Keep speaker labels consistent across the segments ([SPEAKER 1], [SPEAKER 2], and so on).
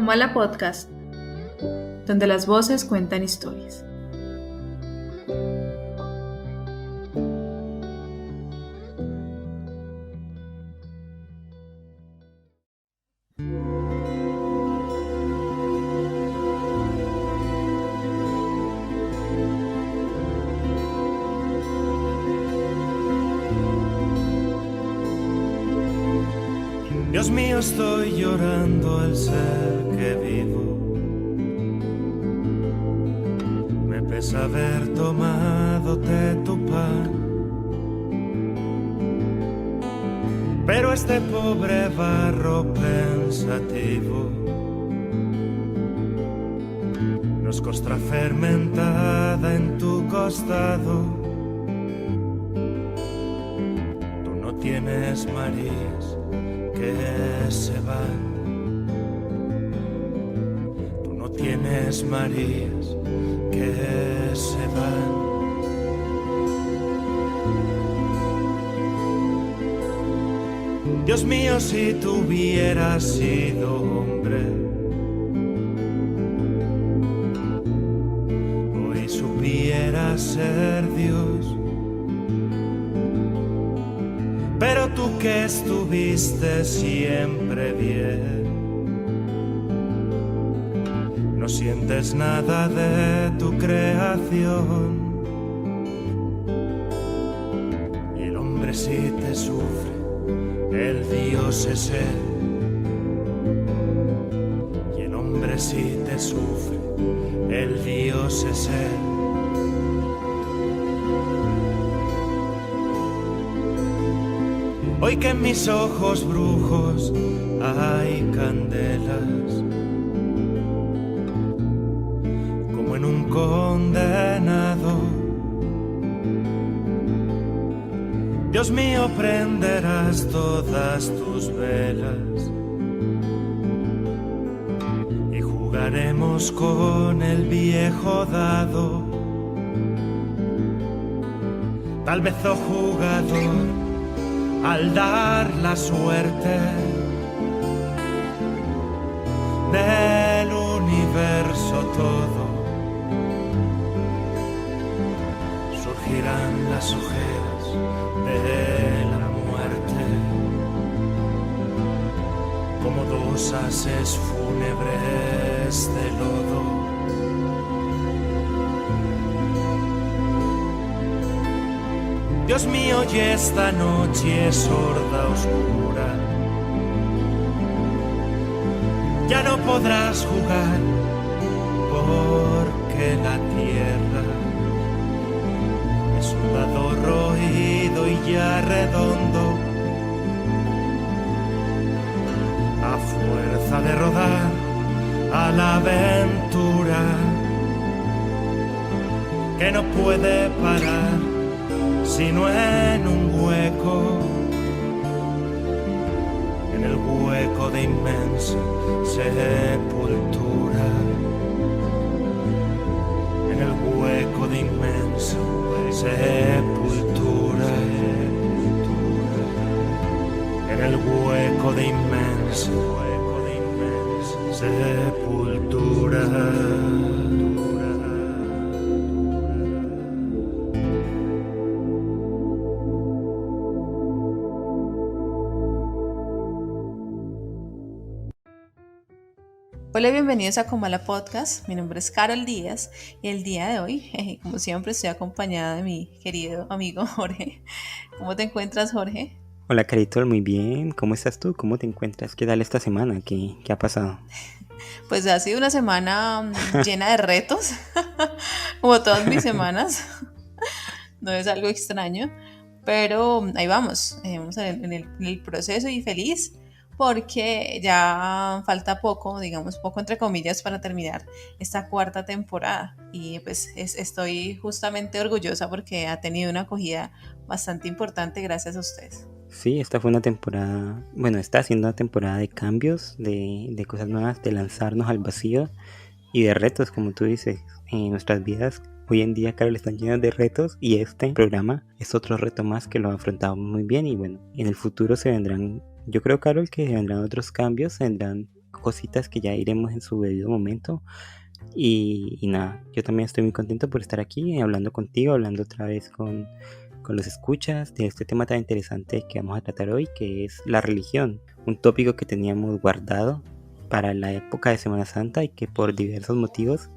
[SPEAKER 1] Comala Podcast, donde las voces cuentan historias.
[SPEAKER 2] Dios mío, estoy llorando al ser que vivo. Me pesa haber tomado de tu pan, pero este pobre barro pensativo nos costra fermentada en tu costado. Tú no tienes Marías que se van. Tú no tienes Marías que se van. Dios mío, si tú hubieras sido hombre, hoy supieras ser Dios. Pero tú que estuviste siempre bien, no sientes nada de tu creación. Y el hombre sí te sufre, el Dios es Él. Y el hombre sí te sufre, el Dios es Él. Hoy que en mis ojos brujos hay candelas, como en un condenado, Dios mío, prenderás todas tus velas y jugaremos con el viejo dado. Tal vez, oh jugador, al dar la suerte del universo todo, surgirán las ojeras de la muerte, como dos haces fúnebres de lodo. Dios mío, y esta noche sorda, oscura, ya no podrás jugar, porque la tierra es un dado roído y ya redondo. A fuerza de rodar a la aventura que no puede parar sino en un hueco, en el hueco de inmensa sepultura, en el hueco de inmensa sepultura, en el hueco de inmensa sepultura.
[SPEAKER 1] Hola, bienvenidos a Comala Podcast. Mi nombre es Carol Díaz y el día de hoy, como siempre, estoy acompañada de mi querido amigo Jorge. ¿Cómo te encuentras, Jorge?
[SPEAKER 3] Hola, Carito, muy bien. ¿Cómo estás tú? ¿Cómo te encuentras? ¿Qué tal esta semana? ¿Qué ha pasado?
[SPEAKER 1] Pues ha sido una semana llena de retos, como todas mis semanas. No es algo extraño, pero ahí vamos. Vamos en el proceso y feliz, porque ya falta poco, digamos poco entre comillas, para terminar esta cuarta temporada. Y pues estoy justamente orgullosa porque ha tenido una acogida bastante importante gracias a ustedes.
[SPEAKER 3] Sí, esta fue una temporada, está siendo una temporada de cambios, de cosas nuevas, de lanzarnos al vacío y de retos, como tú dices, en nuestras vidas. Hoy en día, Carol, están llenas de retos y este programa es otro reto más que lo ha afrontado muy bien. Y bueno, en el futuro se vendrán, yo creo, Carol, que vendrán otros cambios, vendrán cositas que ya iremos en su debido momento. Y nada, yo también estoy muy contento por estar aquí hablando contigo, hablando otra vez con los escuchas de este tema tan interesante que vamos a tratar hoy, que es la religión, un tópico que teníamos guardado para la época de Semana Santa y que por diversos motivos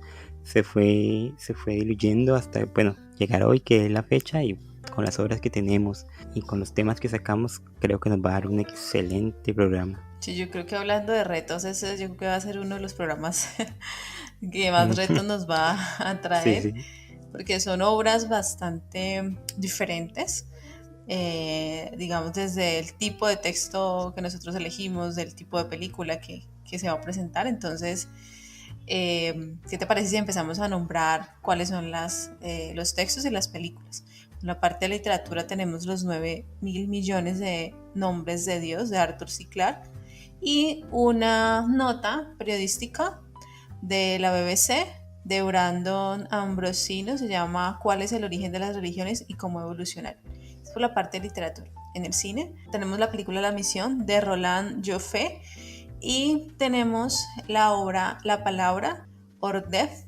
[SPEAKER 3] se fue diluyendo hasta, bueno, llegar hoy, que es la fecha, y con las obras que tenemos y con los temas que sacamos, creo que nos va a dar un excelente programa.
[SPEAKER 1] Sí, yo creo que hablando de retos, ese yo creo que va a ser uno de los programas que más retos nos va a
[SPEAKER 3] Sí,
[SPEAKER 1] traer,
[SPEAKER 3] sí.
[SPEAKER 1] porque son obras bastante diferentes, digamos, desde el tipo de texto que nosotros elegimos, del tipo de película que se va a presentar. Entonces, ¿qué te parece si empezamos a nombrar cuáles son los textos y las películas? En la parte de literatura tenemos los 9.000 millones de nombres de Dios de Arthur C. Clarke y una nota periodística de la BBC de Brandon Ambrosino, se llama ¿Cuál es el origen de las religiones y cómo evolucionaron? Es por la parte de literatura. En el cine tenemos la película La Misión de Roland Joffé y tenemos la obra La Palabra, Ordef,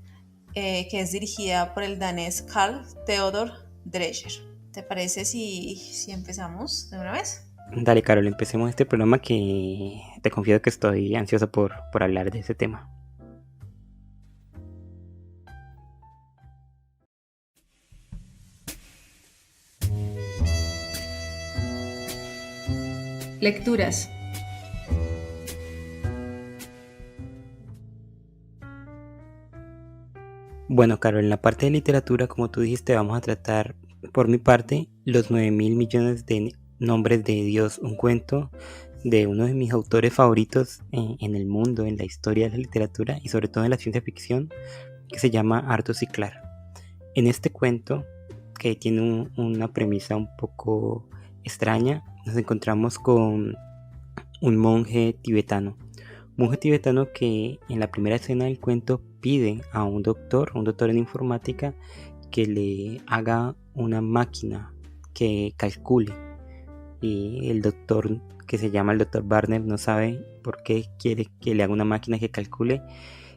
[SPEAKER 1] que es dirigida por el danés Carl Theodor Dreyer. ¿Te parece si empezamos de una vez?
[SPEAKER 3] Dale, Carol, empecemos este programa que te confieso que estoy ansioso por hablar de ese tema.
[SPEAKER 1] Lecturas.
[SPEAKER 3] Bueno, Carol, en la parte de literatura, como tú dijiste, vamos a tratar, por mi parte, los 9.000 millones de nombres de Dios, un cuento de uno de mis autores favoritos en el mundo, en la historia de la literatura y sobre todo en la ciencia ficción, que se llama Arthur C. Clarke. En este cuento, que tiene una premisa un poco extraña, nos encontramos con un monje tibetano. Monje tibetano que en la primera escena del cuento pide a un doctor en informática, que le haga una máquina que calcule. Y el doctor, que se llama el doctor Barner, no sabe por qué quiere que le haga una máquina que calcule.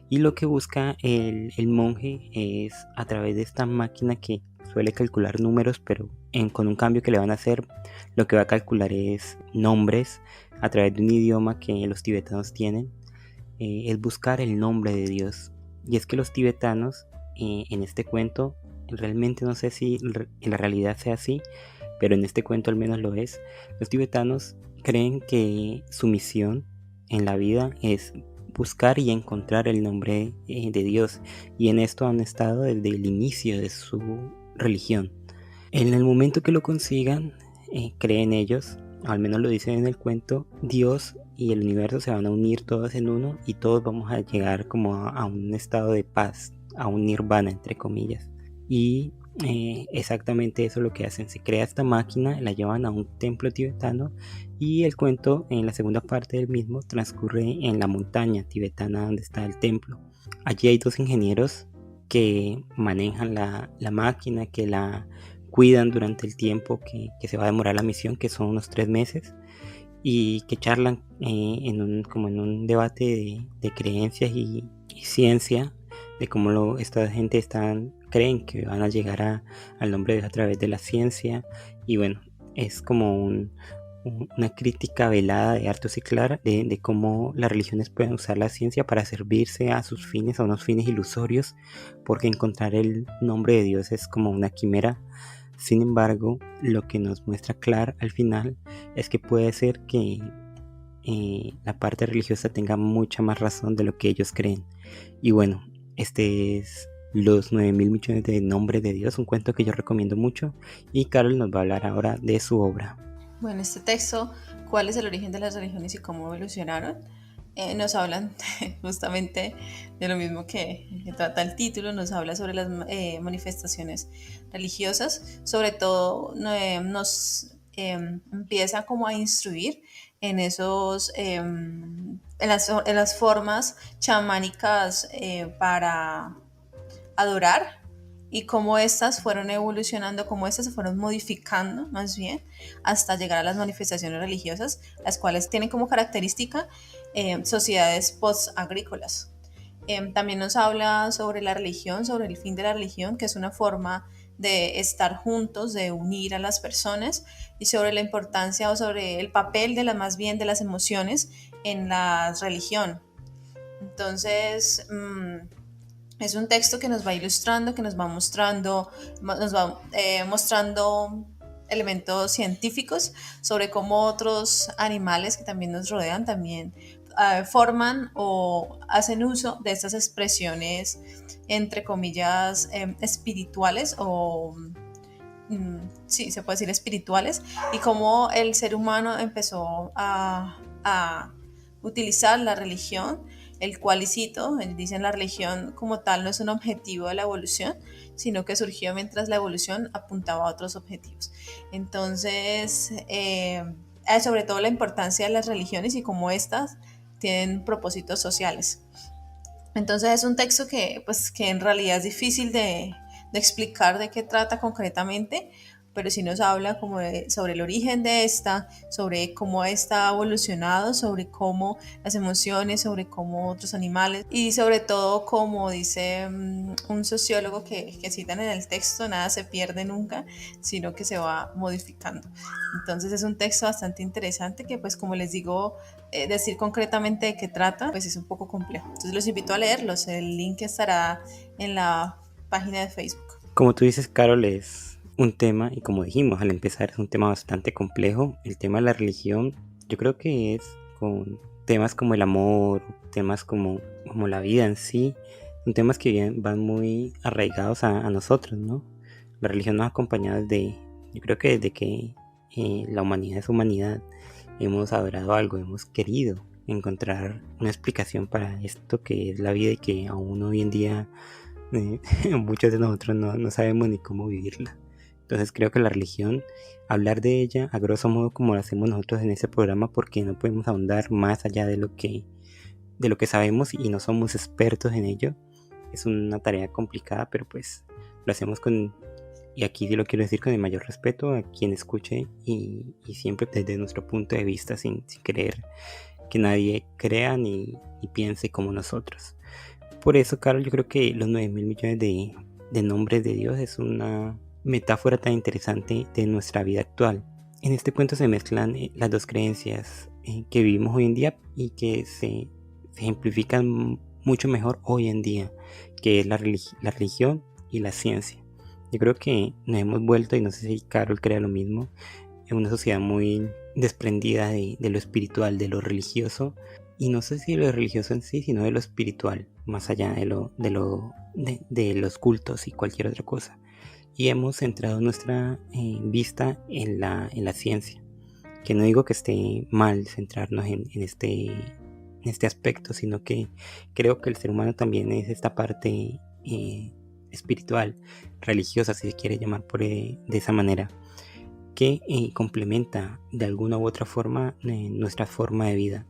[SPEAKER 3] Y lo que busca el monje es, a través de esta máquina que suele calcular números, pero con un cambio que le van a hacer, lo que va a calcular es nombres a través de un idioma que los tibetanos tienen, es buscar el nombre de Dios. Y es que los tibetanos, en este cuento, realmente no sé si en la realidad sea así, pero en este cuento al menos lo es. Los tibetanos creen que su misión en la vida es buscar y encontrar el nombre de Dios, y en esto han estado desde el inicio de su religión. En el momento que lo consigan, creen ellos, al menos lo dicen en el cuento, Dios y el universo se van a unir todos en uno y todos vamos a llegar como a un estado de paz, a un nirvana entre comillas. Y exactamente eso es lo que hacen. Se crea esta máquina, la llevan a un templo tibetano, y el cuento en la segunda parte del mismo transcurre en la montaña tibetana donde está el templo. Allí hay dos ingenieros que manejan la máquina, que la cuidan durante el tiempo que se va a demorar la misión, que son unos 3 meses, y que charlan como en un debate de creencias y ciencia, de cómo esta gente creen que van a llegar al nombre de Dios a través de la ciencia. Y bueno, es como una crítica velada de Arthur C. Clarke de cómo las religiones pueden usar la ciencia para servirse a sus fines, a unos fines ilusorios, porque encontrar el nombre de Dios es como una quimera. Sin embargo, lo que nos muestra Clarke al final es que puede ser que la parte religiosa tenga mucha más razón de lo que ellos creen. Y bueno, este es Los 9.000 millones de nombres de Dios, un cuento que yo recomiendo mucho, y Carol nos va a hablar ahora de su obra.
[SPEAKER 1] Bueno, este texto, ¿cuál es el origen de las religiones y cómo evolucionaron? Nos hablan justamente de lo mismo que trata el título, nos habla sobre las manifestaciones religiosas, sobre todo nos empieza como a instruir en en las formas chamánicas para adorar y cómo éstas fueron evolucionando, cómo éstas se fueron modificando más bien hasta llegar a las manifestaciones religiosas, las cuales tienen como característica sociedades post-agrícolas. También nos habla sobre la religión, sobre el fin de la religión, que es una forma de estar juntos, de unir a las personas, y sobre la importancia o sobre el papel de más bien de las emociones en la religión. Entonces, es un texto que nos va ilustrando, que nos va mostrando elementos científicos sobre cómo otros animales que también nos rodean también forman o hacen uso de estas expresiones, entre comillas, espirituales o sí, se puede decir espirituales, y cómo el ser humano empezó a utilizar la religión, el cual, y cito, dicen la religión como tal no es un objetivo de la evolución, sino que surgió mientras la evolución apuntaba a otros objetivos. Entonces, sobre todo la importancia de las religiones y cómo éstas tienen propósitos sociales. Entonces es un texto que, pues, que en realidad es difícil de explicar de qué trata concretamente, pero sí nos habla como sobre el origen de esta, sobre cómo esta ha evolucionado, sobre cómo las emociones, sobre cómo otros animales y sobre todo, como dice un sociólogo que citan en el texto, nada se pierde nunca, sino que se va modificando. Entonces es un texto bastante interesante que, pues, como les digo, decir concretamente de qué trata, pues es un poco complejo. Entonces los invito a leerlos. El link estará en la página de Facebook.
[SPEAKER 3] Como tú dices, Carol, es un tema, y como dijimos al empezar, es un tema bastante complejo. El tema de la religión, yo creo que es con temas como el amor, temas como la vida en sí, son temas que van muy arraigados a nosotros, ¿no? La religión nos ha acompañado yo creo que desde que la humanidad es humanidad, hemos adorado algo, hemos querido encontrar una explicación para esto que es la vida y que aún hoy en día muchos de nosotros no sabemos ni cómo vivirla. Entonces creo que la religión, hablar de ella a grosso modo como lo hacemos nosotros en este programa, porque no podemos ahondar más allá de lo que sabemos y no somos expertos en ello, es una tarea complicada, pero pues lo hacemos y aquí sí lo quiero decir, con el mayor respeto a quien escuche y siempre desde nuestro punto de vista, sin querer que nadie crea ni piense como nosotros. Por eso, Carol, yo creo que los 9.000 millones de nombres de Dios es una metáfora tan interesante de nuestra vida actual. En este cuento se mezclan las dos creencias que vivimos hoy en día y que se ejemplifican mucho mejor hoy en día, que es la religión y la ciencia. Yo creo que nos hemos vuelto, y no sé si Carol crea lo mismo, en una sociedad muy desprendida de lo espiritual, de lo religioso, y no sé si de lo religioso en sí, sino de lo espiritual, más allá de los cultos y cualquier otra cosa. Y hemos centrado nuestra vista en la ciencia, que no digo que esté mal centrarnos en este aspecto, sino que creo que el ser humano también es esta parte espiritual, religiosa, si se quiere llamar de esa manera, que complementa de alguna u otra forma nuestra forma de vida.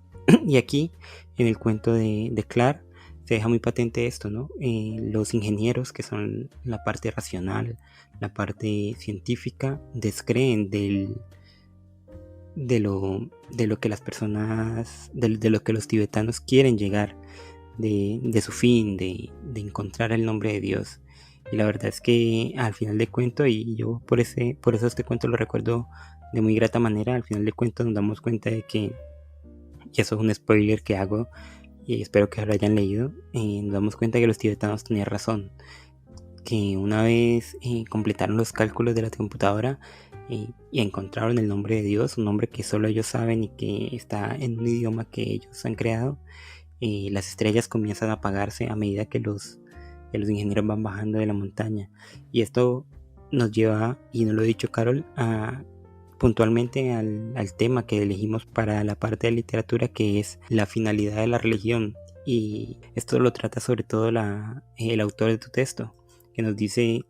[SPEAKER 3] Y aquí, en el cuento de Clark, se deja muy patente esto, ¿no? Los ingenieros, que son la parte racional, la parte científica, descreen de lo que las personas, de lo que los tibetanos quieren llegar, de su fin, de encontrar el nombre de Dios. Y la verdad es que al final del cuento, y yo por eso este cuento lo recuerdo de muy grata manera, al final del cuento nos damos cuenta de que, y eso es un spoiler que hago y espero que lo hayan leído, nos damos cuenta que los tibetanos tenían razón, que una vez completaron los cálculos de la computadora y encontraron el nombre de Dios, un nombre que solo ellos saben y que está en un idioma que ellos han creado, las estrellas comienzan a apagarse a medida que los ingenieros van bajando de la montaña. Y esto nos lleva, y no lo he dicho, Carol, puntualmente al tema que elegimos para la parte de literatura, que es la finalidad de la religión. Y esto lo trata sobre todo el autor de tu texto, que nos dice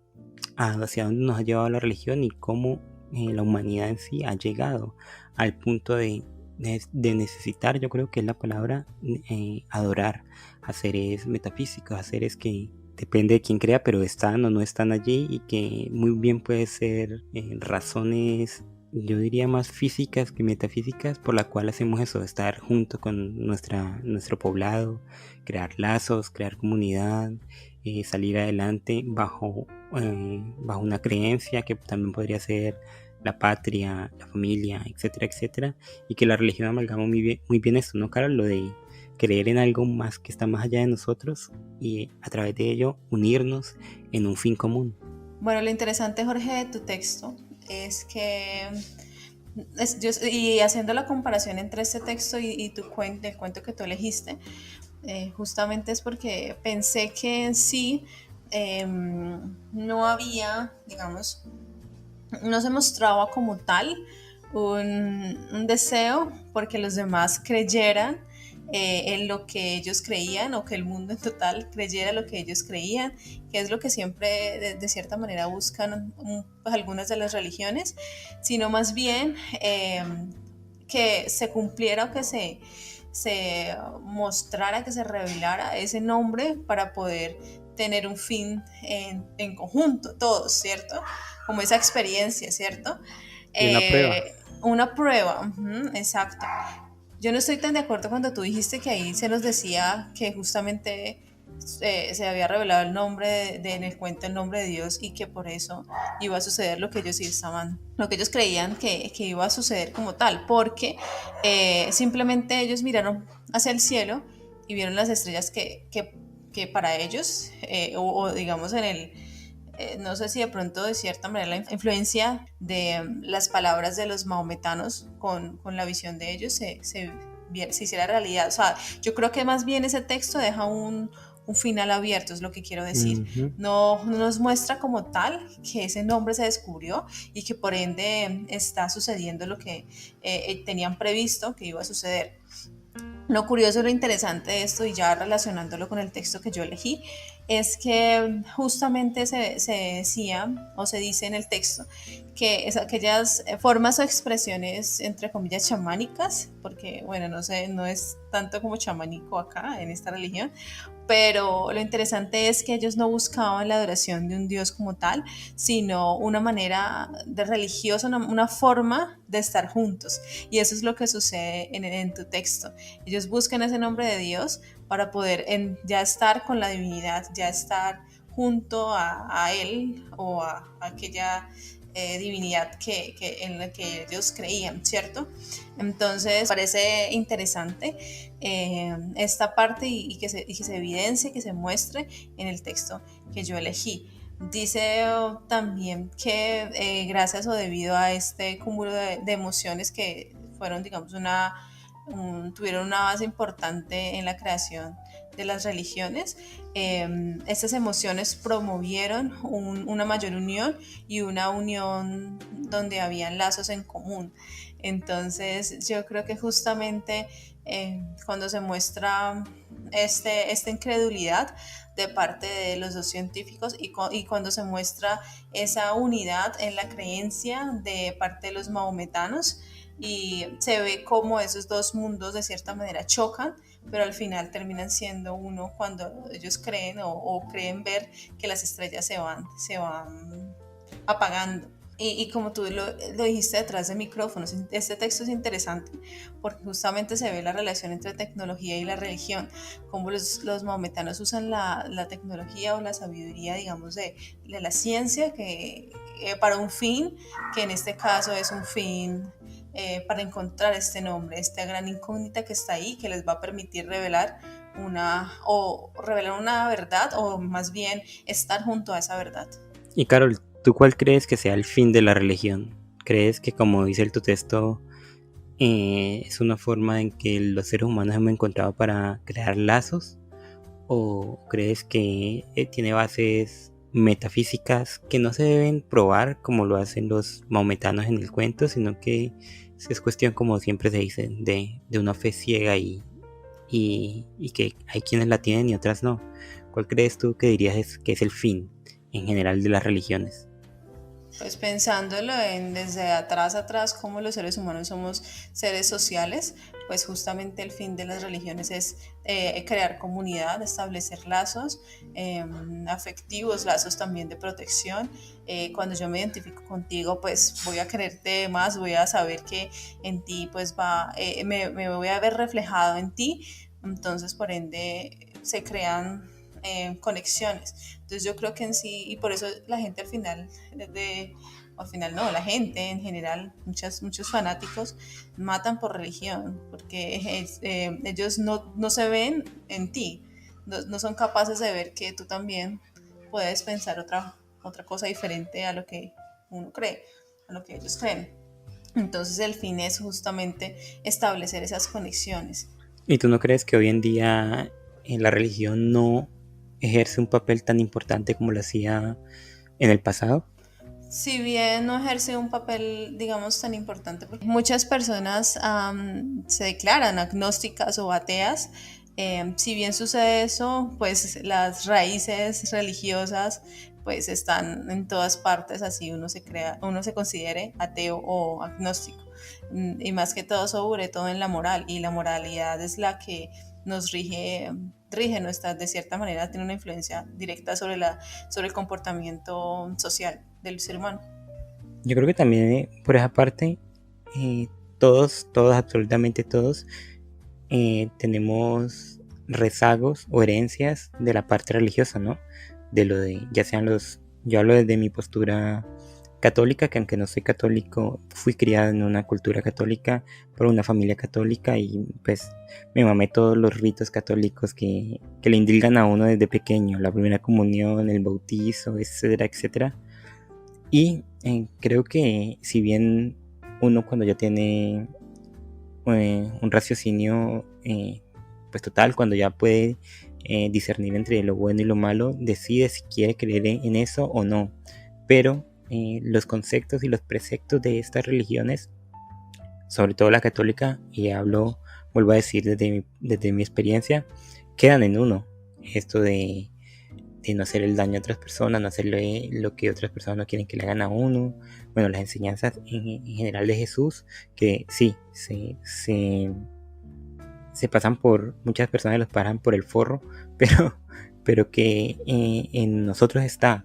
[SPEAKER 3] hacia dónde nos ha llevado la religión y cómo la humanidad en sí ha llegado al punto de necesitar, yo creo que es la palabra, adorar a seres metafísicos, a seres que depende de quién crea, pero están o no están allí y que muy bien puede ser razones, yo diría más físicas que metafísicas, por la cual hacemos eso, estar junto con nuestro poblado, crear lazos, crear comunidad, salir adelante bajo una creencia que también podría ser la patria, la familia, etcétera, etcétera, y que la religión amalgama muy bien esto, ¿no, Carol? Lo de creer en algo más que está más allá de nosotros y a través de ello unirnos en un fin común.
[SPEAKER 1] Bueno, lo interesante, Jorge, de tu texto es que, y haciendo la comparación entre este texto y tu cuento, el cuento que tú elegiste, justamente es porque pensé que en sí no había, digamos, no se mostraba como tal un deseo porque los demás creyeran en lo que ellos creían o que el mundo en total creyera lo que ellos creían, que es lo que siempre de cierta manera buscan pues, algunas de las religiones, sino más bien que se cumpliera o que se mostrara, que se revelara ese nombre para poder tener un fin en conjunto, todos, ¿cierto? Como esa experiencia, ¿cierto?
[SPEAKER 3] Y una prueba.
[SPEAKER 1] Una prueba, exacto. Yo no estoy tan de acuerdo cuando tú dijiste que ahí se nos decía que justamente se había revelado el nombre en el cuento el nombre de Dios y que por eso iba a suceder lo que ellos estaban, lo que ellos creían que iba a suceder como tal, porque simplemente ellos miraron hacia el cielo y vieron las estrellas que para ellos, o digamos en el, no sé si de pronto de cierta manera la influencia de las palabras de los maometanos con la visión de ellos se hiciera realidad. O sea, yo creo que más bien ese texto deja un final abierto, es lo que quiero decir.
[SPEAKER 3] Uh-huh.
[SPEAKER 1] No nos muestra como tal que ese nombre se descubrió y que por ende está sucediendo lo que tenían previsto que iba a suceder. Lo curioso, lo interesante de esto, y ya relacionándolo con el texto que yo elegí, es que justamente se decía o se dice en el texto que es aquellas formas o expresiones entre comillas chamánicas, porque bueno, no sé, no es tanto como chamánico acá en esta religión, pero lo interesante es que ellos no buscaban la adoración de un dios como tal, sino una manera de religiosa, una forma de estar juntos. Y eso es lo que sucede en tu texto. Ellos buscan ese nombre de Dios para poder ya estar con la divinidad, ya estar junto a él o a aquella divinidad en la que ellos creían, ¿cierto? Entonces parece interesante esta parte y que se evidencie, que se muestre en el texto que yo elegí. Dice también que gracias o debido a este cúmulo de emociones que fueron, digamos, tuvieron una base importante en la creación de las religiones, estas emociones promovieron una mayor unión y una unión donde habían lazos en común. Entonces yo creo que justamente cuando se muestra esta incredulidad de parte de los dos científicos y cuando se muestra esa unidad en la creencia de parte de los mahometanos y se ve cómo esos dos mundos de cierta manera chocan, pero al final terminan siendo uno cuando ellos creen o creen ver que las estrellas se van apagando. Y como tú lo dijiste detrás de micrófonos, este texto es interesante porque justamente se ve la relación entre tecnología y la religión, cómo los mahometanos usan la tecnología o la sabiduría, digamos, de la ciencia para un fin, que en este caso es un fin para encontrar este nombre, esta gran incógnita que está ahí, que les va a permitir revelar una verdad o más bien estar junto a esa verdad.
[SPEAKER 3] Y Carol, ¿tú cuál crees que sea el fin de la religión? ¿Crees que, como dice tu texto, es una forma en que los seres humanos hemos encontrado para crear lazos? ¿O crees que tiene bases metafísicas que no se deben probar como lo hacen los maometanos en el cuento, sino que es cuestión, como siempre se dice, de una fe ciega y que hay quienes la tienen y otras no? ¿Cuál crees tú que dirías que es el fin en general de las religiones?
[SPEAKER 1] Pues pensándolo desde atrás, como los seres humanos somos seres sociales, pues justamente el fin de las religiones es crear comunidad, establecer lazos eh, afectivos, lazos también de protección. Cuando yo me identifico contigo, pues voy a quererte más, voy a saber que en ti pues me voy a ver reflejado en ti, entonces por ende se crean conexiones. Entonces yo creo que en sí, y por eso la gente al final no, la gente en general, muchos fanáticos matan por religión, porque ellos no se ven en ti, no son capaces de ver que tú también puedes pensar otra cosa diferente a lo que uno cree, a lo que ellos creen. Entonces el fin es justamente establecer esas conexiones.
[SPEAKER 3] ¿Y tú no crees que hoy en día la religión no ejerce un papel tan importante como lo hacía en el pasado?
[SPEAKER 1] Si bien no ejerce un papel, digamos, tan importante, porque muchas personas se declaran agnósticas o ateas, si bien sucede eso, pues las raíces religiosas pues están en todas partes, así uno se considere ateo o agnóstico. Y más que todo sobre todo en la moral, y la moralidad es la que nos rige nuestra, de cierta manera, tiene una influencia directa sobre el comportamiento social del ser humano.
[SPEAKER 3] Yo creo que también por esa parte, eh, todos, absolutamente todos, tenemos rezagos o herencias de la parte religiosa, ¿no? De lo de, ya sean yo hablo desde mi postura católica, que aunque no soy católico, fui criado en una cultura católica, por una familia católica y pues me mamé todos los ritos católicos que le indilgan a uno desde pequeño, la primera comunión, el bautizo, etcétera, etcétera. Y creo que si bien uno cuando ya tiene un raciocinio pues total, cuando ya puede discernir entre lo bueno y lo malo, decide si quiere creer en eso o no. Pero los conceptos y los preceptos de estas religiones, sobre todo la católica, y vuelvo a decir desde mi experiencia, quedan en uno. Esto de no hacer el daño a otras personas, no hacerle lo que otras personas no quieren que le hagan a uno. Bueno, las enseñanzas en general de Jesús, que sí, se pasan muchas personas los paran por el forro, pero que en nosotros está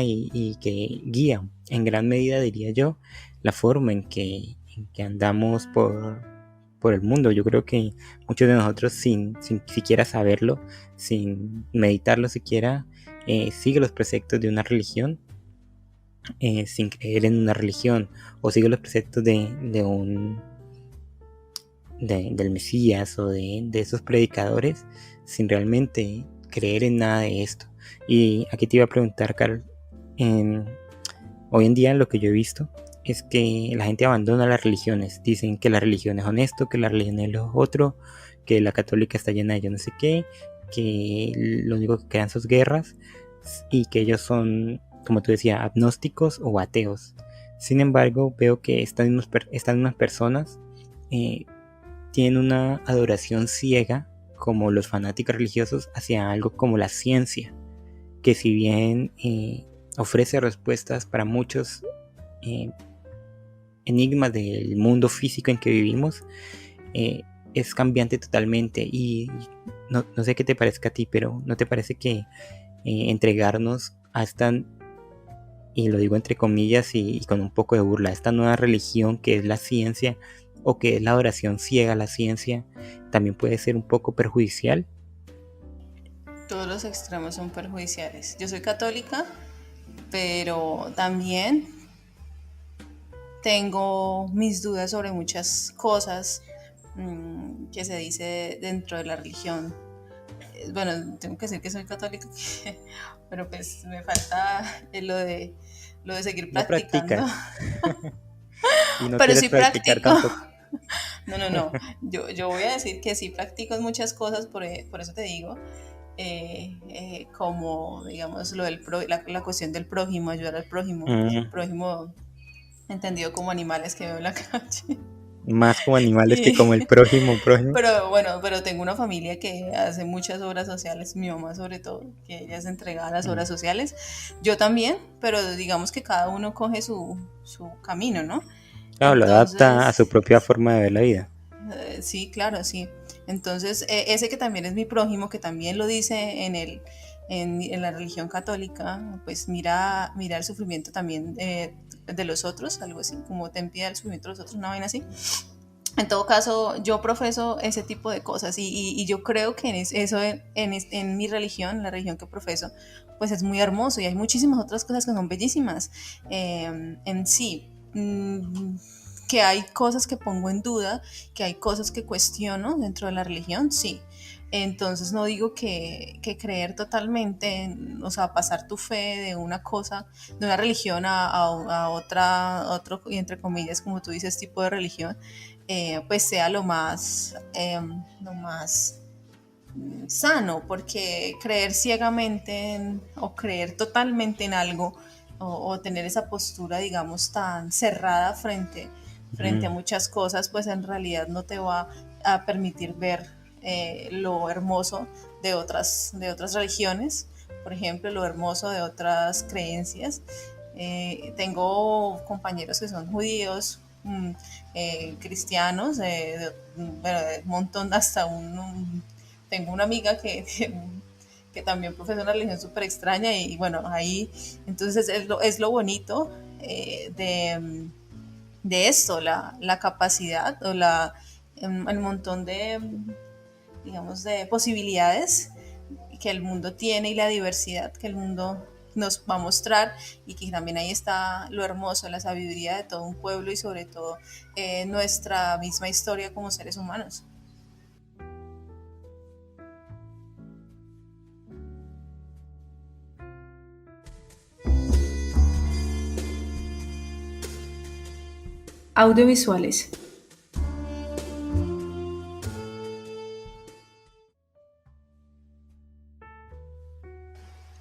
[SPEAKER 3] y que guía en gran medida, diría yo, la forma en que andamos por el mundo. Yo creo que muchos de nosotros sin siquiera saberlo, sin meditarlo siquiera, sigue los preceptos de una religión, sin creer en una religión, o sigue los preceptos del Mesías o de esos predicadores, sin realmente creer en nada de esto. Y aquí te iba a preguntar, Carl, hoy en día lo que yo he visto es que la gente abandona las religiones. Dicen que la religión es honesto, que la religión es lo otro, que la católica está llena de yo no sé qué, que lo único que crean son guerras y que ellos son, como tú decías, agnósticos o ateos. Sin embargo, veo que estas mismas personas tienen una adoración ciega, como los fanáticos religiosos, hacia algo como la ciencia, que si bien ofrece respuestas para muchos enigmas del mundo físico en que vivimos, es cambiante totalmente. Y no sé qué te parezca a ti, pero ¿no te parece que entregarnos a esta, y lo digo entre comillas y con un poco de burla, esta nueva religión que es la ciencia, o que es la adoración ciega a la ciencia, también puede ser un poco perjudicial?
[SPEAKER 1] Todos los extremos son perjudiciales. Yo soy católica, pero también tengo mis dudas sobre muchas cosas que se dice dentro de la religión. Bueno, tengo que decir que soy católica, pero pues me falta lo de seguir
[SPEAKER 3] No
[SPEAKER 1] practicando.
[SPEAKER 3] practicas y no
[SPEAKER 1] Pero
[SPEAKER 3] quieres
[SPEAKER 1] sí
[SPEAKER 3] practicar
[SPEAKER 1] practico.
[SPEAKER 3] tampoco.
[SPEAKER 1] No. Yo voy a decir que sí practico en muchas cosas, por eso te digo, como digamos la cuestión del prójimo, ayudar al prójimo
[SPEAKER 3] Mm,
[SPEAKER 1] entendido como animales que veo en la calle.
[SPEAKER 3] Más como animales que como el
[SPEAKER 1] Y,
[SPEAKER 3] prójimo, prójimo.
[SPEAKER 1] pero bueno, pero tengo una familia que hace muchas obras sociales, mi mamá sobre todo, que ella se entrega a las
[SPEAKER 3] Mm.
[SPEAKER 1] obras sociales. Yo también, pero digamos que cada uno coge su camino, ¿no?
[SPEAKER 3] Claro, lo adapta a
[SPEAKER 1] Entonces,
[SPEAKER 3] su propia forma de ver la vida.
[SPEAKER 1] sí, claro, sí. Entonces, ese que también es mi prójimo, que también lo dice en la religión católica, pues mira el sufrimiento también de los otros, algo así, como ten piedad del sufrimiento de los otros, una vaina así. En todo caso, yo profeso ese tipo de cosas y yo creo que eso en mi religión, la religión que profeso, pues es muy hermoso y hay muchísimas otras cosas que son bellísimas en sí. Que hay cosas que pongo en duda, que hay cosas que cuestiono dentro de la religión, sí. Entonces no digo que creer totalmente, o sea, pasar tu fe de una cosa, de una religión a otra, otro, y entre comillas, como tú dices, tipo de religión, pues sea lo más sano, porque creer ciegamente o creer totalmente en algo o tener esa postura, digamos, tan cerrada frente a
[SPEAKER 3] Mm.
[SPEAKER 1] muchas cosas, pues en realidad no te va a permitir ver lo hermoso de otras religiones, por ejemplo, lo hermoso de otras creencias. Tengo compañeros que son judíos, cristianos, bueno, de un montón, hasta tengo una amiga que también profesa una religión súper extraña y bueno, ahí entonces es lo bonito de esto, la capacidad o el montón digamos, de posibilidades que el mundo tiene y la diversidad que el mundo nos va a mostrar y que también ahí está lo hermoso, la sabiduría de todo un pueblo y sobre todo nuestra misma historia como seres humanos. Audiovisuales.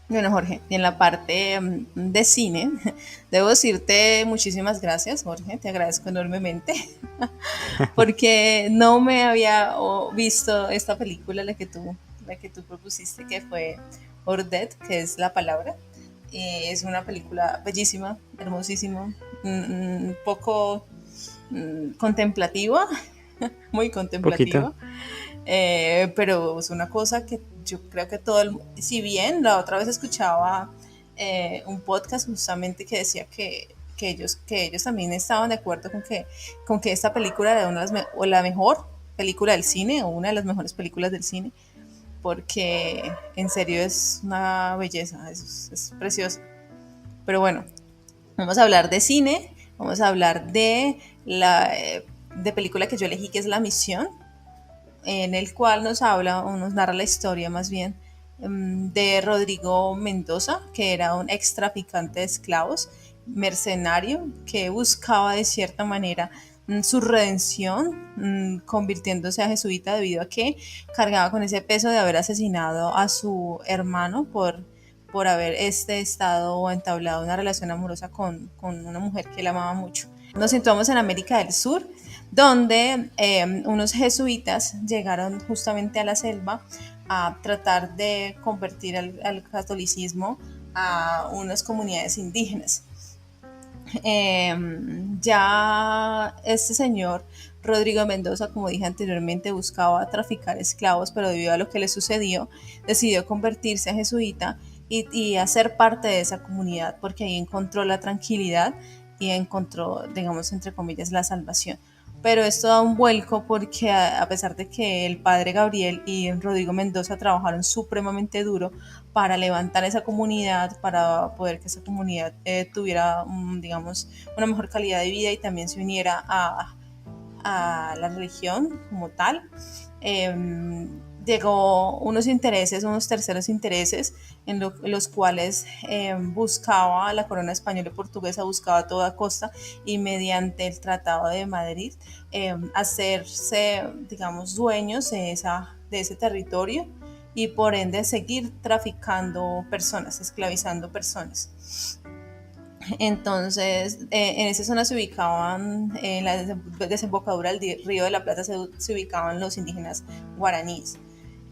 [SPEAKER 1] Bueno, Jorge, y en la parte de cine, debo decirte muchísimas gracias, Jorge, te agradezco enormemente, porque no me había visto esta película, la que tú propusiste, que fue Ordet, que es la palabra. Es una película bellísima, hermosísima, un poco contemplativa, muy
[SPEAKER 3] Poquito.
[SPEAKER 1] contemplativa, pero es una cosa que yo creo que si bien la otra vez escuchaba un podcast justamente que decía que ellos también estaban de acuerdo con que esta película era o la mejor película del cine o una de las mejores películas del cine, porque en serio es una belleza, es precioso. Pero bueno, vamos a hablar de cine, vamos a hablar de película que yo elegí, que es La Misión, en el cual nos habla o nos narra la historia más bien de Rodrigo Mendoza, que era un ex traficante de esclavos, mercenario, que buscaba de cierta manera su redención, convirtiéndose a jesuita debido a que cargaba con ese peso de haber asesinado a su hermano por haber estado o entablado una relación amorosa con una mujer que él amaba mucho. Nos situamos en América del Sur, donde unos jesuitas llegaron justamente a la selva a tratar de convertir al catolicismo a unas comunidades indígenas. Ya este señor Rodrigo Mendoza, como dije anteriormente, buscaba traficar esclavos, pero debido a lo que le sucedió, decidió convertirse a jesuita y hacer parte de esa comunidad, porque ahí encontró la tranquilidad y encontró, digamos, entre comillas, la salvación. Pero esto da un vuelco porque a pesar de que el padre Gabriel y Rodrigo Mendoza trabajaron supremamente duro para levantar esa comunidad, para poder que esa comunidad tuviera, digamos, una mejor calidad de vida y también se uniera a la religión como tal. Llegó unos terceros intereses en los cuales buscaba la corona española y portuguesa, buscaba a toda costa y mediante el Tratado de Madrid hacerse, digamos, dueños de ese territorio y por ende seguir traficando personas, esclavizando personas. Entonces, en esa zona se ubicaban, en la desembocadura del río de la Plata se ubicaban los indígenas guaraníes.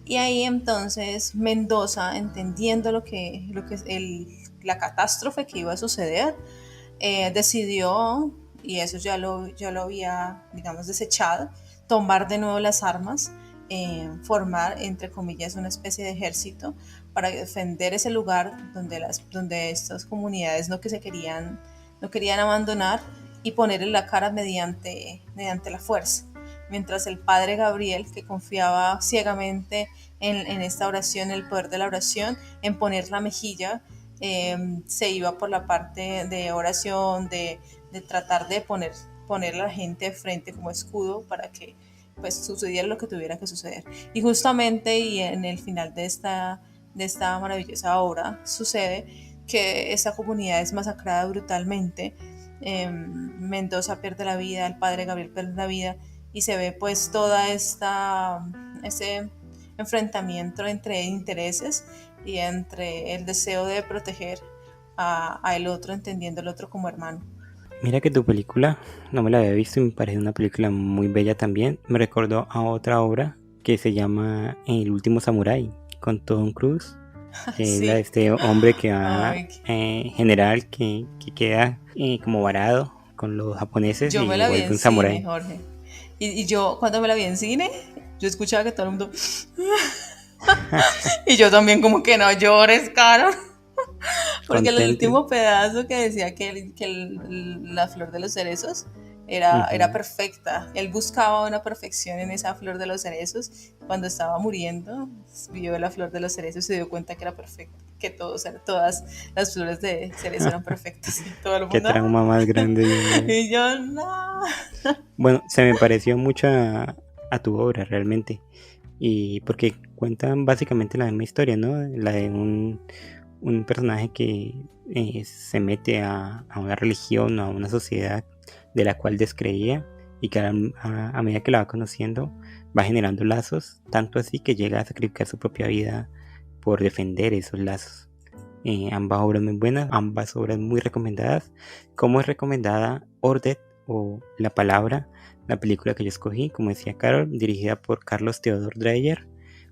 [SPEAKER 1] Y ahí entonces Mendoza, entendiendo lo que es la catástrofe que iba a suceder, decidió, y eso ya lo había, digamos, desechado, tomar de nuevo las armas, formar, entre comillas, una especie de ejército para defender ese lugar donde estas comunidades no querían abandonar y ponerle la cara mediante la fuerza. Mientras el padre Gabriel, que confiaba ciegamente en esta oración, en el poder de la oración, en poner la mejilla, se iba por la parte de oración, de tratar de poner a la gente de frente como escudo para que pues sucediera lo que tuviera que suceder. Y justamente y en el final de esta maravillosa obra sucede que esta comunidad es masacrada brutalmente. Mendoza pierde la vida, el padre Gabriel pierde la vida y se ve pues toda ese enfrentamiento entre intereses y entre el deseo de proteger a el otro, entendiendo el otro como hermano.
[SPEAKER 3] Mira que tu película no me la había visto y me parece una película muy bella también. Me recordó a otra obra que se llama El último samurái con Tom Cruise, que es la de
[SPEAKER 1] Sí,
[SPEAKER 3] este hombre que va,
[SPEAKER 1] ay,
[SPEAKER 3] general, que queda como varado con los japoneses
[SPEAKER 1] yo me
[SPEAKER 3] y
[SPEAKER 1] la vi
[SPEAKER 3] vuelve
[SPEAKER 1] en
[SPEAKER 3] un
[SPEAKER 1] cine,
[SPEAKER 3] samurái.
[SPEAKER 1] Jorge. Y yo, cuando me la vi en cine, yo escuchaba que todo el mundo. Y yo también, como que no llores, caro. Porque el
[SPEAKER 3] Contento.
[SPEAKER 1] último pedazo que decía la flor de los cerezos era
[SPEAKER 3] Ujú.
[SPEAKER 1] perfecta. Él buscaba una perfección en esa flor de los cerezos. Cuando estaba muriendo, vio la flor de los cerezos y se dio cuenta que era perfecta. Que todas las flores de cerezo eran perfectas. Y todo el
[SPEAKER 3] Qué
[SPEAKER 1] mundo. ¡Ah!
[SPEAKER 3] trauma más grande, Dios mío.
[SPEAKER 1] Y yo, no.
[SPEAKER 3] Bueno, se me pareció mucho a tu obra realmente. Y porque cuentan básicamente la misma historia, ¿no? La de un personaje que se mete a una religión o a una sociedad de la cual descreía y que a medida que la va conociendo va generando lazos, tanto así que llega a sacrificar su propia vida por defender esos lazos. Ambas obras muy buenas, ambas obras muy recomendadas. Como es recomendada Ordet o La Palabra, la película que yo escogí, como decía Carol, dirigida por Carlos Theodor Dreyer,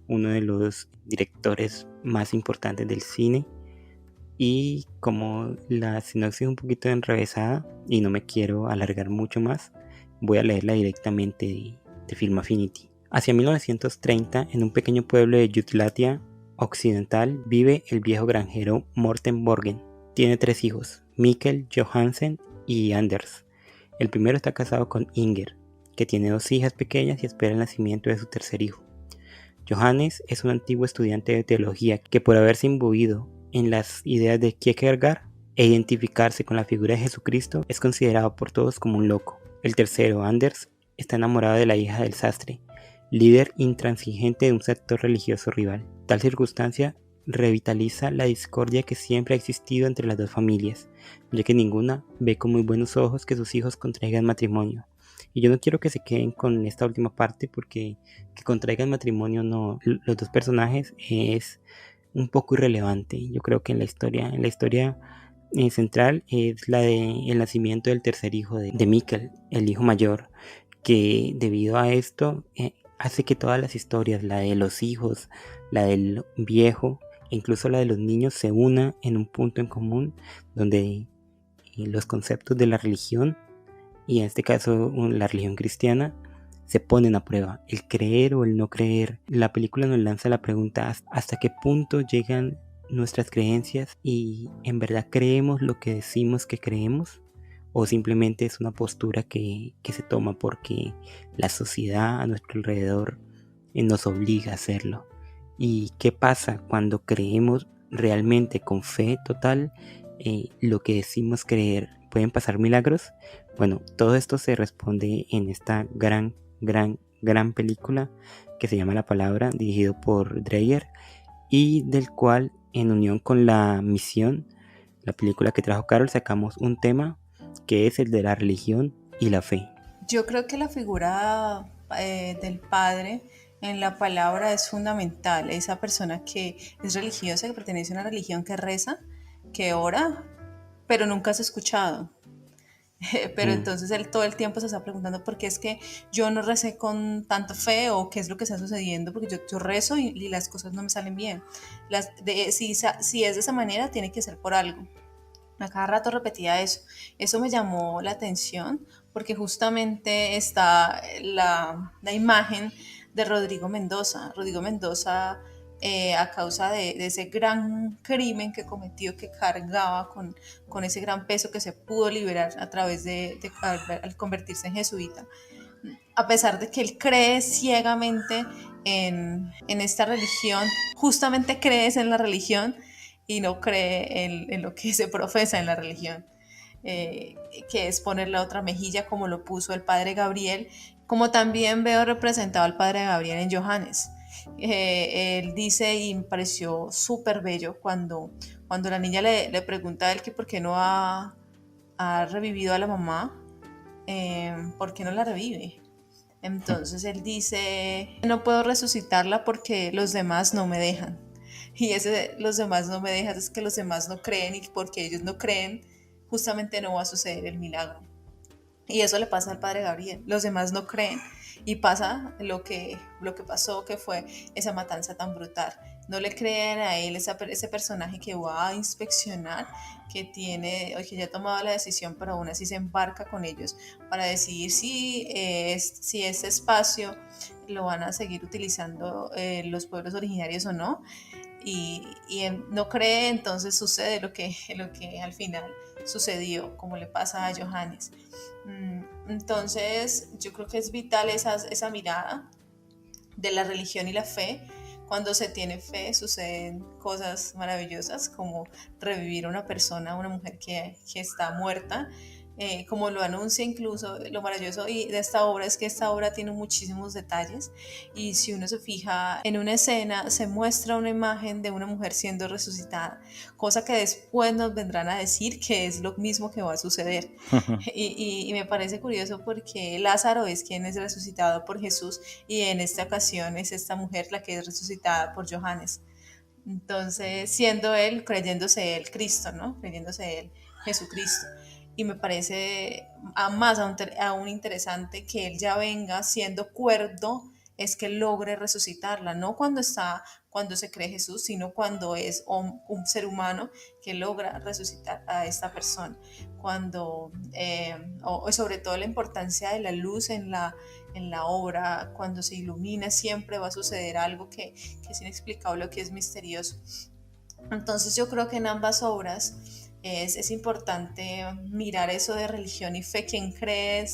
[SPEAKER 3] uno de los directores más importantes del cine. Y como la sinopsis es un poquito enrevesada y no me quiero alargar mucho más, voy a leerla directamente de Film Affinity. Hacia 1930, en un pequeño pueblo de Jutlandia Occidental, vive el viejo granjero Morten Borgen. Tiene 3 hijos, Mikkel, Johansen y Anders. El primero está casado con Inger, que tiene 2 hijas pequeñas y espera el nacimiento de su tercer hijo. Johannes es un antiguo estudiante de teología que, por haberse imbuido en las ideas de Kierkegaard e identificarse con la figura de Jesucristo, es considerado por todos como un loco. El tercero, Anders, está enamorado de la hija del sastre, líder intransigente de un sector religioso rival. Tal circunstancia revitaliza la discordia que siempre ha existido entre las dos familias, ya que ninguna ve con muy buenos ojos que sus hijos contraigan matrimonio. Y yo no quiero que se queden con esta última parte porque que contraigan matrimonio no, los dos personajes es un poco irrelevante. Yo creo que en la historia central es la de el nacimiento del tercer hijo de Mikkel, el hijo mayor, que debido a esto hace que todas las historias, la de los hijos, la del viejo, e incluso la de los niños, se una en un punto en común donde los conceptos de la religión, y en este caso la religión cristiana, se ponen a prueba, el creer o el no creer. La película nos lanza la pregunta hasta qué punto llegan nuestras creencias y en verdad creemos lo que decimos que creemos, o simplemente es una postura que se toma porque la sociedad a nuestro alrededor nos obliga a hacerlo. ¿Y qué pasa cuando creemos realmente con fe total lo que decimos creer? ¿Pueden pasar milagros? Bueno, todo esto se responde en esta gran película que se llama La Palabra, dirigido por Dreyer, y del cual, en unión con La Misión, la película que trajo Carol, sacamos un tema que es el de la religión y la fe.
[SPEAKER 1] Yo creo que la figura del padre en la palabra es fundamental. Esa persona que es religiosa, que pertenece a una religión que reza, que ora, pero nunca has escuchado. Pero
[SPEAKER 3] Mm.
[SPEAKER 1] entonces él todo el tiempo se está preguntando por qué es que yo no recé con tanta fe o qué es lo que está sucediendo, porque yo rezo y las cosas no me salen bien. Si es de esa manera, tiene que ser por algo. A cada rato repetía eso. Eso me llamó la atención porque justamente está la imagen de Rodrigo Mendoza. Rodrigo Mendoza, a causa de ese gran crimen que cometió, que cargaba con ese gran peso que se pudo liberar a través al convertirse en jesuita, a pesar de que él cree ciegamente en esta religión, justamente crees en la religión y no cree en lo que se profesa en la religión, eh, que es poner la otra mejilla como lo puso el padre Gabriel, como también veo representado al padre Gabriel en Johannes. Él dice, y me pareció súper bello, cuando la niña le pregunta a él que por qué no ha revivido a la mamá, ¿por qué no la revive? Entonces él dice, no puedo resucitarla porque los demás no me dejan. Y ese los demás no me dejan es que los demás no creen, y porque ellos no creen, justamente no va a suceder el milagro. Y eso le pasa al padre Gabriel. Los demás no creen y pasa lo que pasó, que fue esa matanza tan brutal. No le creen a él, ese personaje que va a inspeccionar, que tiene, o que ya ha tomado la decisión, pero aún así se embarca con ellos para decidir si ese espacio lo van a seguir utilizando los pueblos originarios o no. Y no cree, entonces sucede lo que al final sucedió, como le pasa a Johannes. Entonces yo creo que es vital esa mirada de la religión y la fe. Cuando se tiene fe suceden cosas maravillosas, como revivir a una persona, a una mujer que está muerta, como lo anuncia incluso. Lo maravilloso y de esta obra es que esta obra tiene muchísimos detalles, y si uno se fija en una escena se muestra una imagen de una mujer siendo resucitada, cosa que después nos vendrán a decir que es lo mismo que va a suceder. Y me parece curioso porque Lázaro es quien es resucitado por Jesús, y en esta ocasión es esta mujer la que es resucitada por Johannes. Entonces, siendo él, creyéndose él Cristo, ¿no? Creyéndose él Jesucristo. Y me parece aún interesante que él ya venga siendo cuerdo, es que logre resucitarla, no cuando se cree Jesús, sino cuando es un ser humano que logra resucitar a esta persona. Sobre todo la importancia de la luz en la obra, cuando se ilumina siempre va a suceder algo que es inexplicable, que es misterioso. Entonces yo creo que en ambas obras es importante mirar eso de religión y fe, quién cree,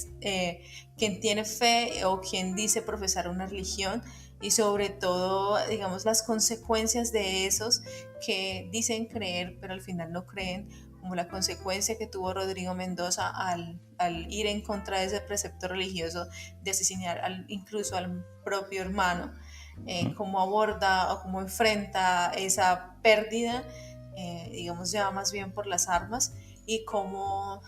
[SPEAKER 1] quién tiene fe o quién dice profesar una religión, y sobre todo, digamos, las consecuencias de esos que dicen creer pero al final no creen, como la consecuencia que tuvo Rodrigo Mendoza al ir en contra de ese precepto religioso de asesinar incluso al propio hermano. Cómo aborda o cómo enfrenta esa pérdida, digamos ya más bien por las armas, y cómo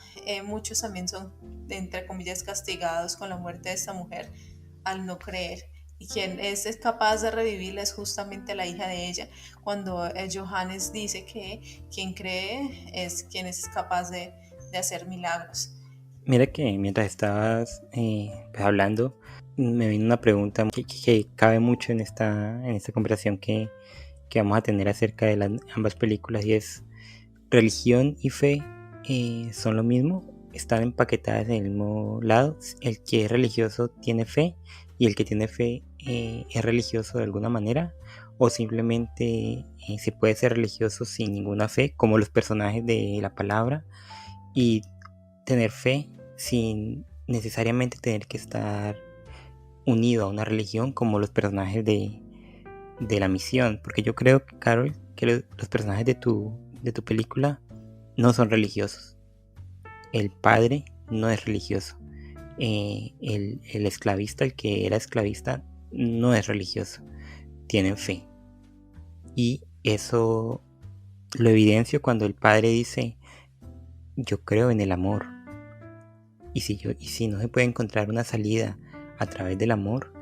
[SPEAKER 1] muchos también son, entre comillas, castigados con la muerte de esta mujer al no creer. Y quien es capaz de revivirla es justamente la hija de ella, cuando Johannes dice que quien cree es quien es capaz de hacer milagros.
[SPEAKER 3] Mira que mientras estabas pues, hablando, me vino una pregunta que cabe mucho en esta conversación que vamos a tener acerca de ambas películas, y es: ¿religión y fe son lo mismo? ¿Están empaquetadas en el mismo lado? ¿El que es religioso tiene fe y el que tiene fe es religioso de alguna manera? ¿O simplemente se puede ser religioso sin ninguna fe, como los personajes de la palabra, y tener fe sin necesariamente tener que estar unido a una religión, como los personajes de la misión? Porque yo creo, Carol, que los personajes de tu película no son religiosos. El padre no es religioso. El esclavista, el que era esclavista, no es religioso. Tienen fe. Y eso lo evidencio cuando el padre dice: yo creo en el amor. Y si no se puede encontrar una salida a través del amor,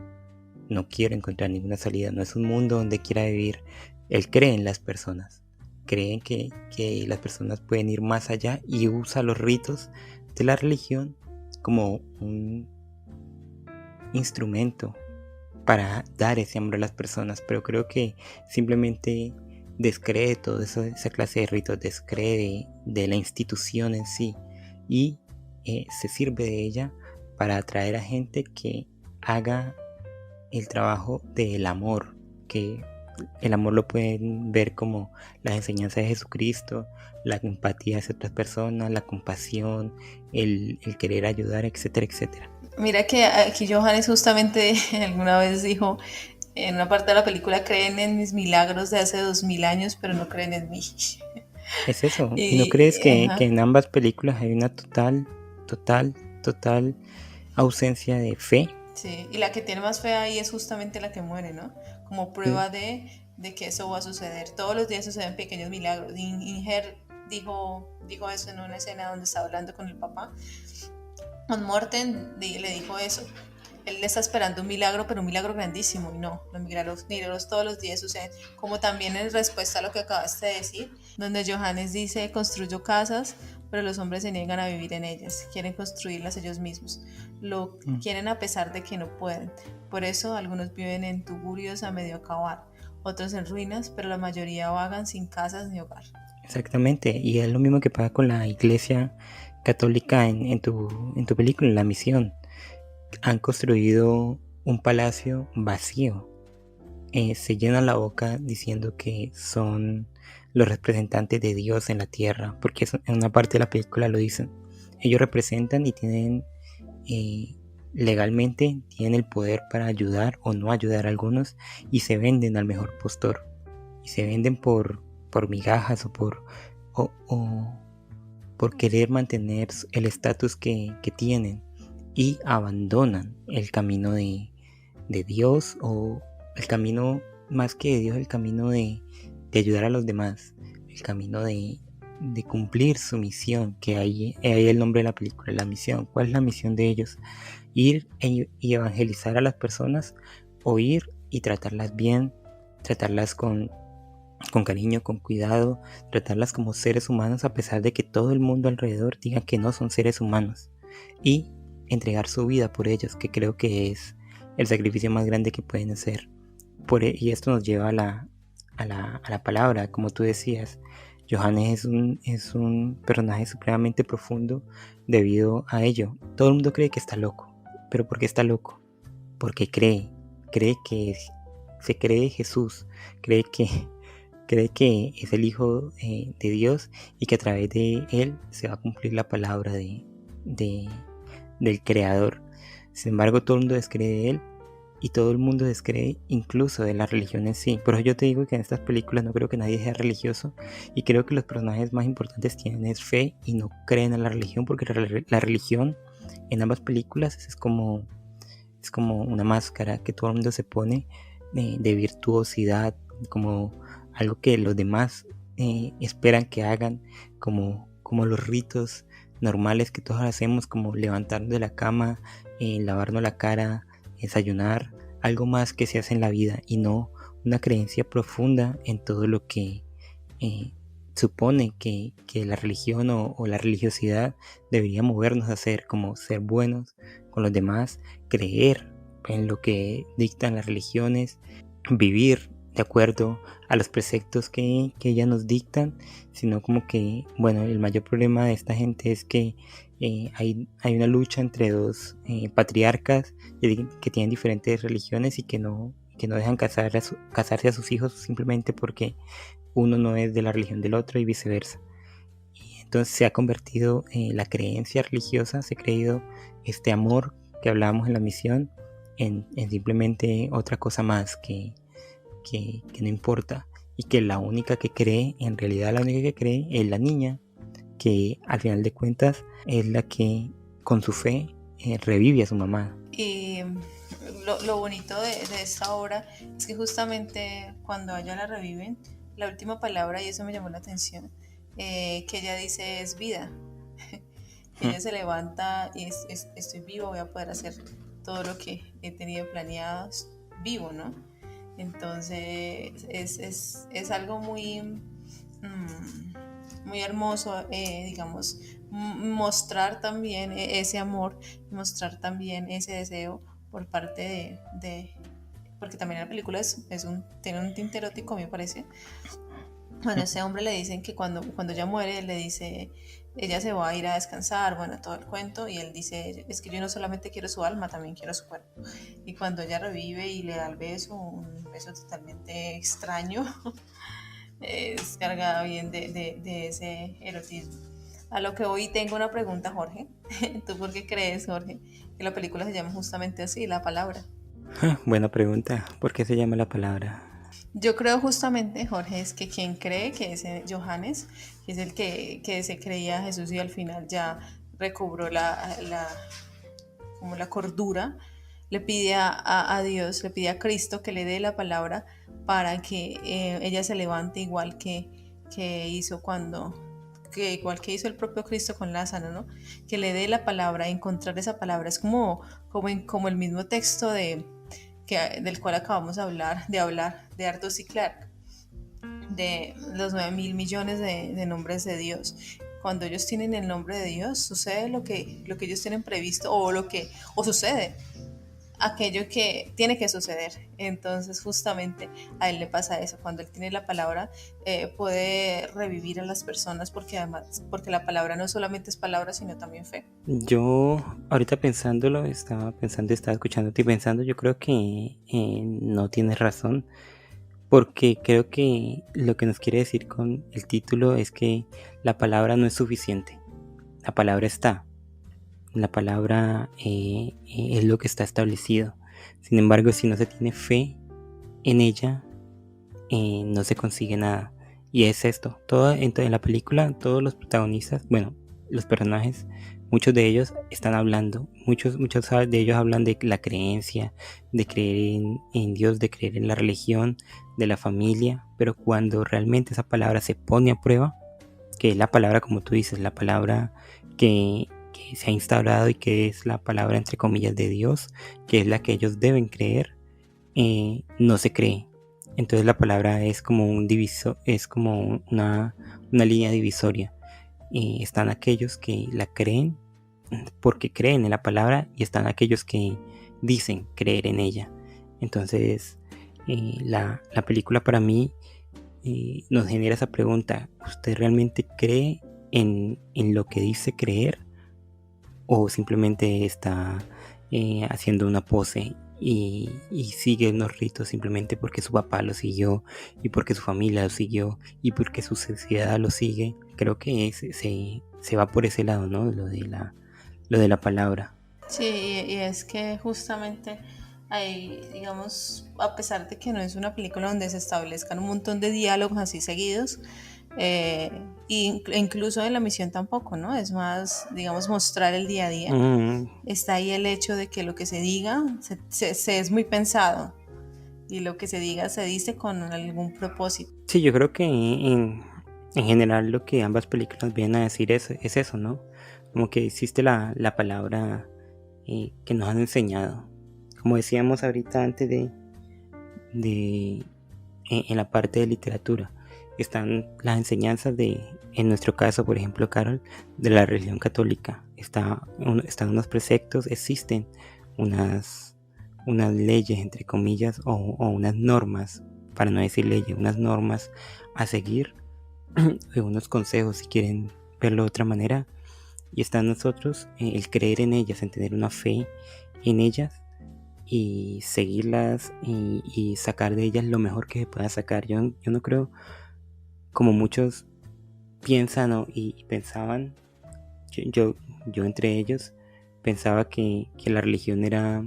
[SPEAKER 3] no quiero encontrar ninguna salida. No es un mundo donde quiera vivir. Él cree en las personas. creen que las personas pueden ir más allá y usa los ritos de la religión como un instrumento para dar ese amor a las personas, pero creo que simplemente descree toda esa clase de ritos, descree de la institución en sí y se sirve de ella para atraer a gente que haga el trabajo del amor, que el amor lo pueden ver como las enseñanzas de Jesucristo, la empatía hacia otras personas, la compasión, el querer ayudar, etcétera, etcétera.
[SPEAKER 1] Mira que aquí Johannes justamente alguna vez dijo en una parte de la película: creen en mis milagros de hace 2000 años, pero no creen en mí.
[SPEAKER 3] Es eso. ¿Y no crees
[SPEAKER 1] Y,
[SPEAKER 3] que en ambas películas hay una total ausencia de fe?
[SPEAKER 1] sí, y la que tiene más fe ahí es justamente la que muere, ¿no? Como
[SPEAKER 3] Mm,
[SPEAKER 1] prueba de que eso va a suceder. Todos los días suceden pequeños milagros. Inger dijo eso en una escena donde estaba hablando con el papá. Con Morten le dijo eso. Él está esperando un milagro, pero un milagro grandísimo, y no, los milagros todos los días suceden. Como también en respuesta a lo que acabaste de decir, donde Johannes dice: construyo casas, pero los hombres se niegan a vivir en ellas, quieren construirlas ellos mismos, lo
[SPEAKER 3] mm.
[SPEAKER 1] quieren a pesar de que no pueden. Por eso algunos viven en tugurios a medio acabar, otros en ruinas, pero la mayoría vagan sin casas ni hogar.
[SPEAKER 3] Exactamente. Y es lo mismo que pasa con la iglesia católica en tu película, en La Misión. Han construido un palacio vacío. Se llenan la boca diciendo que son los representantes de Dios en la tierra, porque en una parte de la película lo dicen. Ellos representan y tienen legalmente tienen el poder para ayudar o no ayudar a algunos, y se venden al mejor postor y se venden por migajas o por querer mantener el estatus que tienen, y abandonan el camino de Dios, o el camino más que de Dios, el camino de ayudar a los demás, el camino de cumplir su misión, que ahí el nombre de la película, la misión. ¿Cuál es la misión de ellos? Ir y evangelizar a las personas, o ir y tratarlas bien, tratarlas con cariño, con cuidado, tratarlas como seres humanos a pesar de que todo el mundo alrededor diga que no son seres humanos, y entregar su vida por ellos, que creo que es el sacrificio más grande que pueden hacer. Y esto nos lleva a la palabra, como tú decías. Johannes es un personaje supremamente profundo debido a ello. Todo el mundo cree que está loco, pero ¿por qué está loco? Porque cree que se cree Jesús, cree que es el Hijo de Dios, y que a través de él se va a cumplir la palabra del Creador. Sin embargo, todo el mundo descree de él, y todo el mundo descree incluso de la religión en sí. Por eso yo te digo que en estas películas no creo que nadie sea religioso, y creo que los personajes más importantes tienen es fe y no creen en la religión, porque la religión en ambas películas es como una máscara que todo el mundo se pone de virtuosidad, como algo que los demás esperan que hagan, como los ritos normales que todos hacemos, como levantarnos de la cama, lavarnos la cara, desayunar, algo más que se hace en la vida, y no una creencia profunda en todo lo que supone que la religión o la religiosidad debería movernos a hacer, como ser buenos con los demás, creer en lo que dictan las religiones, vivir de acuerdo a los preceptos que ellas nos dictan, sino como que, bueno, el mayor problema de esta gente es que hay una lucha entre dos patriarcas que tienen diferentes religiones, y que no dejan casarse a sus hijos simplemente porque uno no es de la religión del otro, y viceversa. Y entonces se ha convertido la creencia religiosa, se ha creído este amor que hablábamos en La Misión en simplemente otra cosa más que no importa, y que la única que cree, en realidad la única que cree es la niña, que al final de cuentas es la que con su fe revive a su mamá.
[SPEAKER 1] Y lo bonito de esta obra es que justamente cuando a ella la reviven, la última palabra, y eso me llamó la atención, que ella dice es vida. Ella se levanta y estoy vivo, voy a poder hacer todo lo que he tenido planeado vivo, ¿no? Entonces es algo muy, muy hermoso, digamos, mostrar también ese amor, mostrar también ese deseo por parte porque también la película tiene un tinte erótico, me parece. Bueno, a ese hombre le dicen que cuando ella muere, él le dice, ella se va a ir a descansar, bueno, todo el cuento, y él dice, es que yo no solamente quiero su alma, también quiero su cuerpo. Y cuando ella revive y le da el beso, un beso totalmente extraño, es cargada bien de ese erotismo. A lo que hoy tengo una pregunta, Jorge. ¿Tú por qué crees, Jorge, que la película se llama justamente así, La Palabra?
[SPEAKER 3] Buena pregunta. ¿Por qué se llama la palabra?
[SPEAKER 1] Yo creo justamente, Jorge, es que quien cree que ese Johannes, que es el que se creía Jesús y al final ya recobró como la cordura, le pide a Dios, le pide a Cristo que le dé la palabra para que ella se levante que hizo igual que hizo el propio Cristo con Lázaro, ¿no? Que le dé la palabra, encontrar esa palabra. Es como el mismo texto del cual acabamos de Arthur C. Clarke, de los 9.000 millones de nombres de Dios. Cuando ellos tienen el nombre de Dios, sucede lo que ellos tienen previsto o sucede aquello que tiene que suceder. Entonces justamente a él le pasa eso. Cuando él tiene la palabra, puede revivir a las personas porque la palabra no solamente es palabra, sino también fe.
[SPEAKER 3] Yo, ahorita pensándolo, estaba escuchándote y pensando, yo creo que no tienes razón, porque creo que lo que nos quiere decir con el título es que la palabra no es suficiente. La palabra está. La palabra es lo que está establecido. Sin embargo, si no se tiene fe en ella, no se consigue nada. Y es esto. En la película, todos los protagonistas, bueno, los personajes, muchos de ellos están hablando. Muchos de ellos hablan de la creencia, de creer en Dios, de creer en la religión, de la familia. Pero cuando realmente esa palabra se pone a prueba, que es la palabra, como tú dices, la palabra que se ha instaurado y que es la palabra entre comillas de Dios, que es la que ellos deben creer, no se cree. Entonces la palabra es como es como una línea divisoria. Están aquellos que la creen porque creen en la palabra y están aquellos que dicen creer en ella. Entonces la película para mí nos genera esa pregunta: ¿usted realmente cree en lo que dice creer o simplemente está haciendo una pose y sigue unos ritos simplemente porque su papá lo siguió y porque su familia lo siguió y porque su sociedad lo sigue? Creo que se va por ese lado, ¿no? Lo de la palabra.
[SPEAKER 1] Sí, y es que justamente ahí, digamos, a pesar de que no es una película donde se establezcan un montón de diálogos así seguidos, eh, incluso en la misión tampoco, ¿no? Es más, digamos, mostrar el día a día.
[SPEAKER 3] Mm,
[SPEAKER 1] Está ahí el hecho de que lo que se diga se es muy pensado y lo que se diga se dice con algún propósito.
[SPEAKER 3] sí, yo creo que en general lo que ambas películas vienen a decir es eso, ¿no? Como que existe la palabra que nos han enseñado. Como decíamos ahorita antes de en la parte de literatura, están las enseñanzas en nuestro caso, por ejemplo, Carol, de la religión católica. Están unos preceptos, existen unas leyes, entre comillas, o unas normas, para no decir leyes, unas normas a seguir, unos consejos, si quieren verlo de otra manera. Y está en nosotros el creer en ellas, en tener una fe en ellas y seguirlas y sacar de ellas lo mejor que se pueda sacar. Yo no creo, como muchos piensan y pensaban, yo entre ellos pensaba que la religión era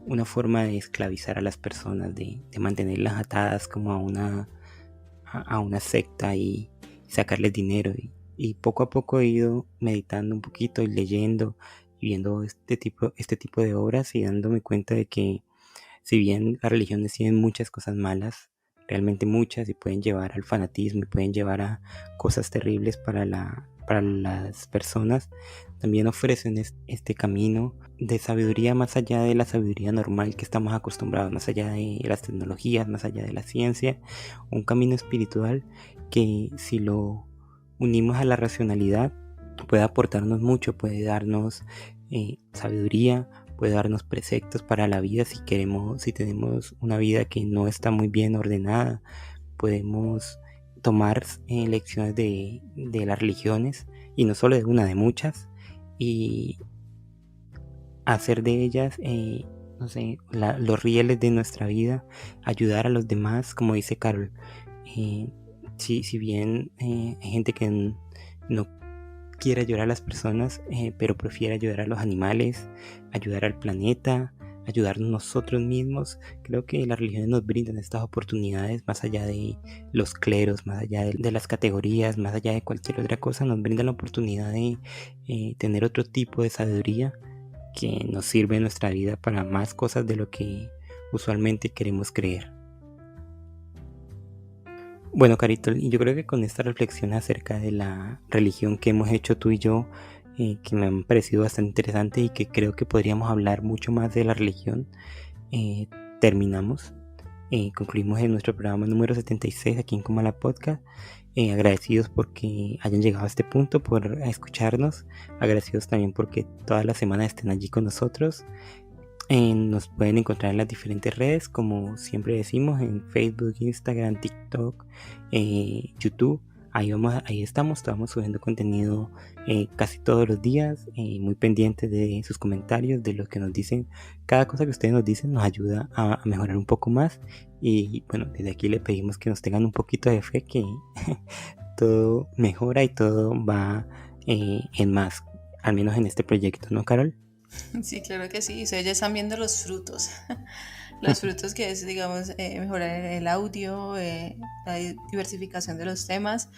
[SPEAKER 3] una forma de esclavizar a las personas, de mantenerlas atadas como a una secta y sacarles dinero. Y poco a poco he ido meditando un poquito y leyendo y viendo este tipo de obras y dándome cuenta de que si bien las religiones tienen muchas cosas malas, realmente muchas, y pueden llevar al fanatismo y pueden llevar a cosas terribles para las personas, también ofrecen este camino de sabiduría más allá de la sabiduría normal que estamos acostumbrados, más allá de las tecnologías, más allá de la ciencia, un camino espiritual que, si lo unimos a la racionalidad, puede aportarnos mucho, puede darnos sabiduría, puede darnos preceptos para la vida si tenemos una vida que no está muy bien ordenada. Podemos tomar lecciones de las religiones, y no solo de una, de muchas, y hacer de ellas, no sé, los rieles de nuestra vida, ayudar a los demás, como dice Carol. Si bien hay gente que no quiere ayudar a las personas, pero prefiere ayudar a los animales, ayudar al planeta, ayudarnos nosotros mismos. Creo que las religiones nos brindan estas oportunidades, más allá de los cleros, más allá de las categorías, más allá de cualquier otra cosa, nos brindan la oportunidad de tener otro tipo de sabiduría que nos sirve en nuestra vida para más cosas de lo que usualmente queremos creer. Bueno, Carito, y yo creo que con esta reflexión acerca de la religión que hemos hecho tú y yo, que me han parecido bastante interesante y que creo que podríamos hablar mucho más de la religión, terminamos. Concluimos en nuestro programa número 76 aquí en Comala Podcast. Agradecidos porque hayan llegado a este punto, por escucharnos. Agradecidos también porque todas las semanas estén allí con nosotros. Nos pueden encontrar en las diferentes redes, como siempre decimos, en Facebook, Instagram, TikTok, YouTube. Ahí estamos subiendo contenido casi todos los días, muy pendientes de sus comentarios, de lo que nos dicen. Cada cosa que ustedes nos dicen nos ayuda a mejorar un poco más, y bueno, desde aquí le pedimos que nos tengan un poquito de fe, que todo mejora y todo va en más, al menos en este proyecto, ¿no, Carol?
[SPEAKER 1] Sí, claro que sí. Ustedes ya están viendo los frutos. Los frutos que es, digamos, mejorar el audio, la diversificación de los temas.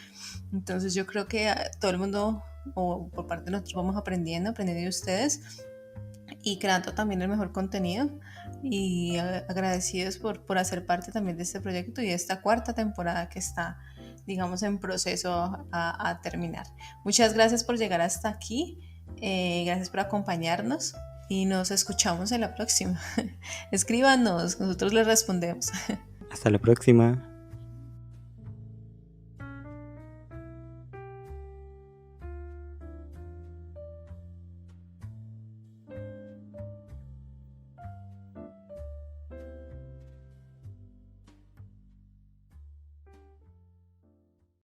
[SPEAKER 1] Entonces yo creo que todo el mundo, o por parte de nosotros, vamos aprendiendo de ustedes y creando también el mejor contenido. Y agradecidos por hacer parte también de este proyecto y de esta cuarta temporada que está, digamos, en proceso a terminar. Muchas gracias por llegar hasta aquí. Gracias por acompañarnos y nos escuchamos en la próxima. Escríbanos, nosotros les respondemos.
[SPEAKER 3] Hasta la próxima.